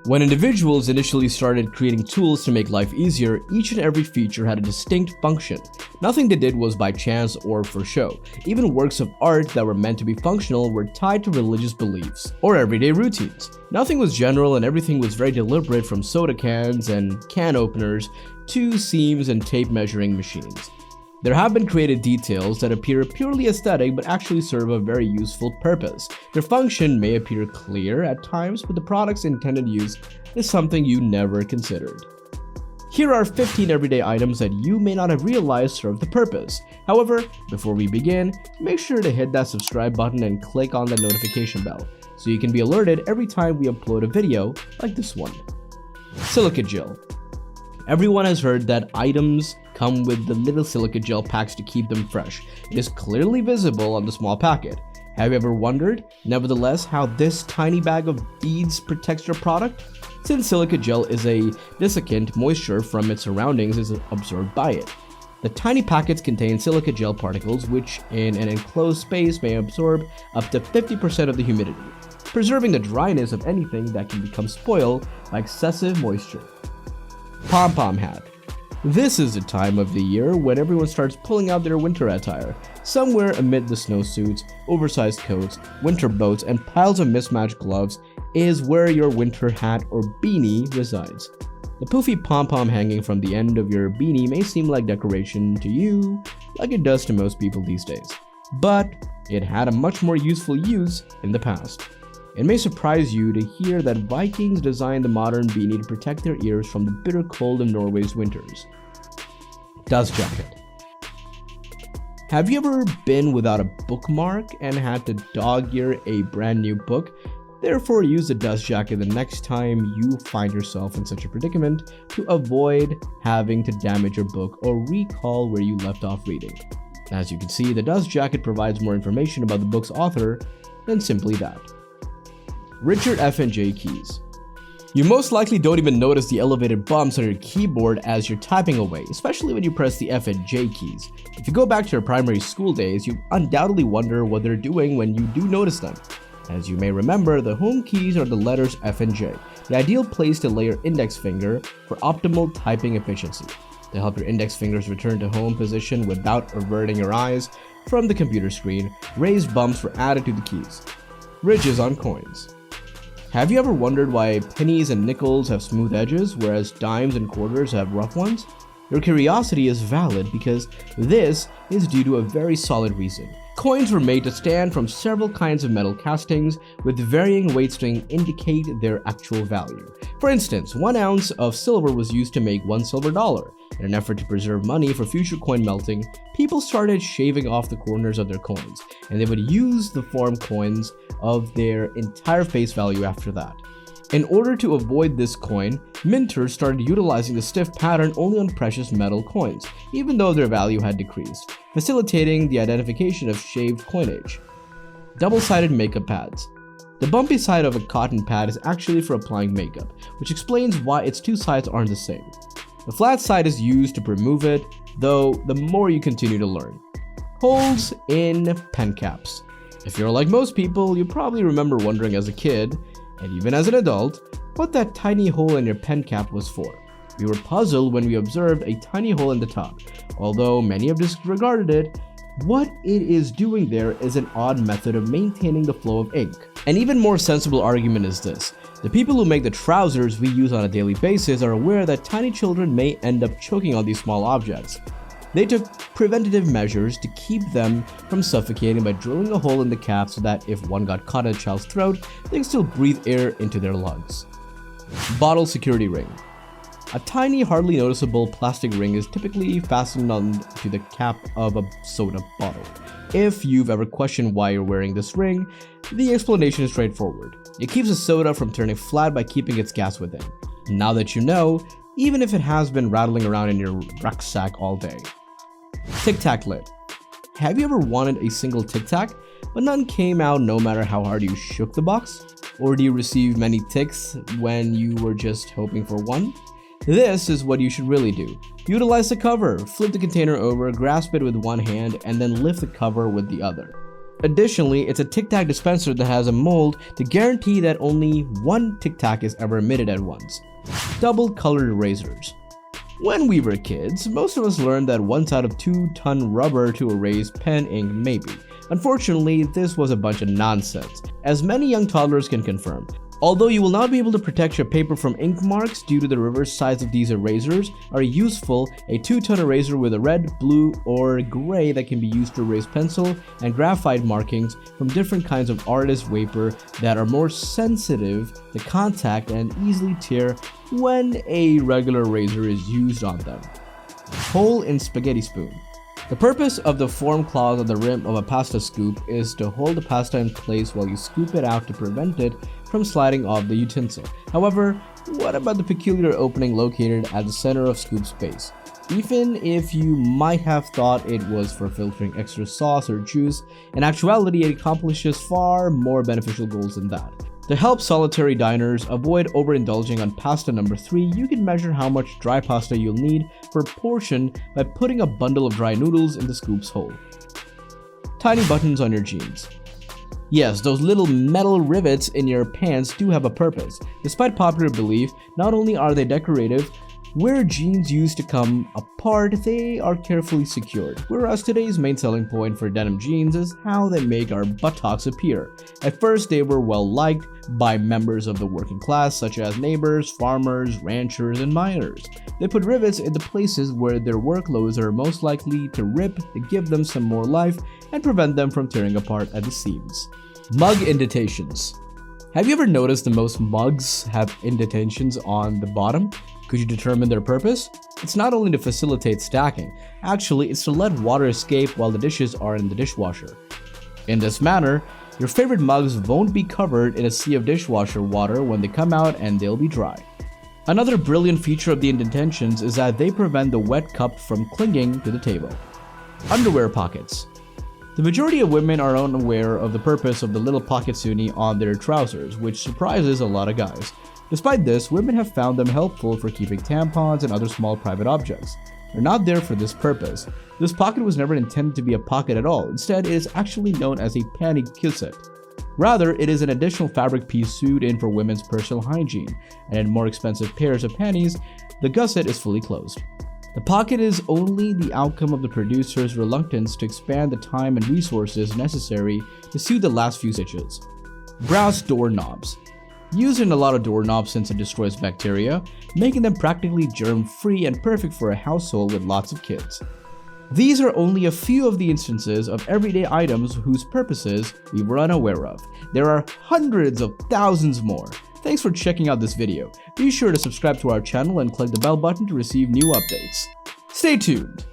When individuals initially started creating tools to make life easier, each and every feature had a distinct function. Nothing they did was by chance or for show. Even works of art that were meant to be functional were tied to religious beliefs or everyday routines. Nothing was general and everything was very deliberate, from soda cans and can openers to seams and tape measuring machines. There have been creative details that appear purely aesthetic but actually serve a very useful purpose. Their function may appear clear at times, but the product's intended use is something you never considered. Here are 15 everyday items that you may not have realized serve the purpose. However, before we begin, make sure to hit that subscribe button and click on the notification bell so you can be alerted every time we upload a video like this one. Silica Gel. Everyone has heard that items come with the little silica gel packs to keep them fresh. It is clearly visible on the small packet. Have you ever wondered, nevertheless, how this tiny bag of beads protects your product? Since silica gel is a desiccant, moisture from its surroundings is absorbed by it. The tiny packets contain silica gel particles which in an enclosed space may absorb up to 50% of the humidity, preserving the dryness of anything that can become spoiled by excessive moisture. Pom Pom Hat. This is the time of the year when everyone starts pulling out their winter attire. Somewhere amid the snowsuits, oversized coats, winter boats, and piles of mismatched gloves is where your winter hat or beanie resides. The poofy pom-pom hanging from the end of your beanie may seem like decoration to you, like it does to most people these days, but it had a much more useful use in the past. It may surprise you to hear that Vikings designed the modern beanie to protect their ears from the bitter cold of Norway's winters. Dust jacket. Have you ever been without a bookmark and had to dog-ear a brand new book? Therefore, use the dust jacket the next time you find yourself in such a predicament to avoid having to damage your book or recall where you left off reading. As you can see, the dust jacket provides more information about the book's author than simply that. Richard F and J keys. You most likely don't even notice the elevated bumps on your keyboard as you're typing away, especially when you press the F and J keys. If you go back to your primary school days, you undoubtedly wonder what they're doing when you do notice them. As you may remember, the home keys are the letters F and J, the ideal place to lay your index finger for optimal typing efficiency. To help your index fingers return to home position without averting your eyes from the computer screen, raised bumps were added to the keys. Ridges on coins. Have you ever wondered why pennies and nickels have smooth edges, whereas dimes and quarters have rough ones? Your curiosity is valid because this is due to a very solid reason. Coins were made to stand from several kinds of metal castings with varying weights to indicate their actual value. For instance, 1 ounce of silver was used to make $1 silver dollar. In an effort to preserve money for future coin melting, people started shaving off the corners of their coins, and they would use the form coins of their entire face value after that. In order to avoid this coin, minters started utilizing the stiff pattern only on precious metal coins, even though their value had decreased, facilitating the identification of shaved coinage. Double-sided makeup pads. The bumpy side of a cotton pad is actually for applying makeup, which explains why its two sides aren't the same. The flat side is used to remove it, though the more you continue to learn. Holes in pen caps. If you're like most people, you probably remember wondering as a kid, and even as an adult, what that tiny hole in your pen cap was for. We were puzzled when we observed a tiny hole in the top. Although many have disregarded it, what it is doing there is an odd method of maintaining the flow of ink. An even more sensible argument is this. The people who make the trousers we use on a daily basis are aware that tiny children may end up choking on these small objects. They took preventative measures to keep them from suffocating by drilling a hole in the cap so that if one got caught in a child's throat, they could still breathe air into their lungs. Bottle security ring. A tiny, hardly noticeable plastic ring is typically fastened onto the cap of a soda bottle. If you've ever questioned why you're wearing this ring, the explanation is straightforward. It keeps the soda from turning flat by keeping its gas within. Now that you know, even if it has been rattling around in your rucksack all day. Tic Tac lid. Have you ever wanted a single Tic Tac, but none came out no matter how hard you shook the box? Or do you receive many tics when you were just hoping for one? This is what you should really do. Utilize the cover, flip the container over, grasp it with one hand, and then lift the cover with the other. Additionally, it's a Tic Tac dispenser that has a mold to guarantee that only one Tic Tac is ever emitted at once. Double-colored erasers. When we were kids, most of us learned that 1 side of 2-ton rubber to erase pen ink maybe. Unfortunately, this was a bunch of nonsense, as many young toddlers can confirm. Although you will not be able to protect your paper from ink marks due to the reverse sides of these erasers are useful, a 2-ton eraser with a red, blue, or gray that can be used to erase pencil and graphite markings from different kinds of artist wafer that are more sensitive to contact and easily tear when a regular eraser is used on them. Hole in spaghetti spoon. The purpose of the form claws on the rim of a pasta scoop is to hold the pasta in place while you scoop it out to prevent it from sliding off the utensil. However, what about the peculiar opening located at the center of scoop space? Even if you might have thought it was for filtering extra sauce or juice, in actuality it accomplishes far more beneficial goals than that. To help solitary diners avoid overindulging on pasta number 3, you can measure how much dry pasta you'll need per portion by putting a bundle of dry noodles in the scoop's hole. Tiny buttons on your jeans. Yes, those little metal rivets in your pants do have a purpose. Despite popular belief, not only are they decorative, where jeans used to come apart, they are carefully secured. Whereas today's main selling point for denim jeans is how they make our buttocks appear. At first, they were well liked by members of the working class such as neighbors, farmers, ranchers, and miners. They put rivets in the places where their workloads are most likely to rip to give them some more life and prevent them from tearing apart at the seams. Mug indentations. Have you ever noticed that most mugs have indentations on the bottom? Could you determine their purpose? It's not only to facilitate stacking, actually it's to let water escape while the dishes are in the dishwasher. In this manner, your favorite mugs won't be covered in a sea of dishwasher water when they come out and they'll be dry. Another brilliant feature of the indentations is that they prevent the wet cup from clinging to the table. Underwear pockets. The majority of women are unaware of the purpose of the little pocket suni on their trousers, which surprises a lot of guys. Despite this, women have found them helpful for keeping tampons and other small private objects. They're not there for this purpose. This pocket was never intended to be a pocket at all. Instead, it is actually known as a panty gusset. Rather, it is an additional fabric piece sewed in for women's personal hygiene, and in more expensive pairs of panties, the gusset is fully closed. The pocket is only the outcome of the producer's reluctance to expand the time and resources necessary to sew the last few stitches. Brass doorknobs. Used in a lot of doorknobs since it destroys bacteria, making them practically germ-free and perfect for a household with lots of kids. These are only a few of the instances of everyday items whose purposes we were unaware of. There are hundreds of thousands more. Thanks for checking out this video. Be sure to subscribe to our channel and click the bell button to receive new updates. Stay tuned!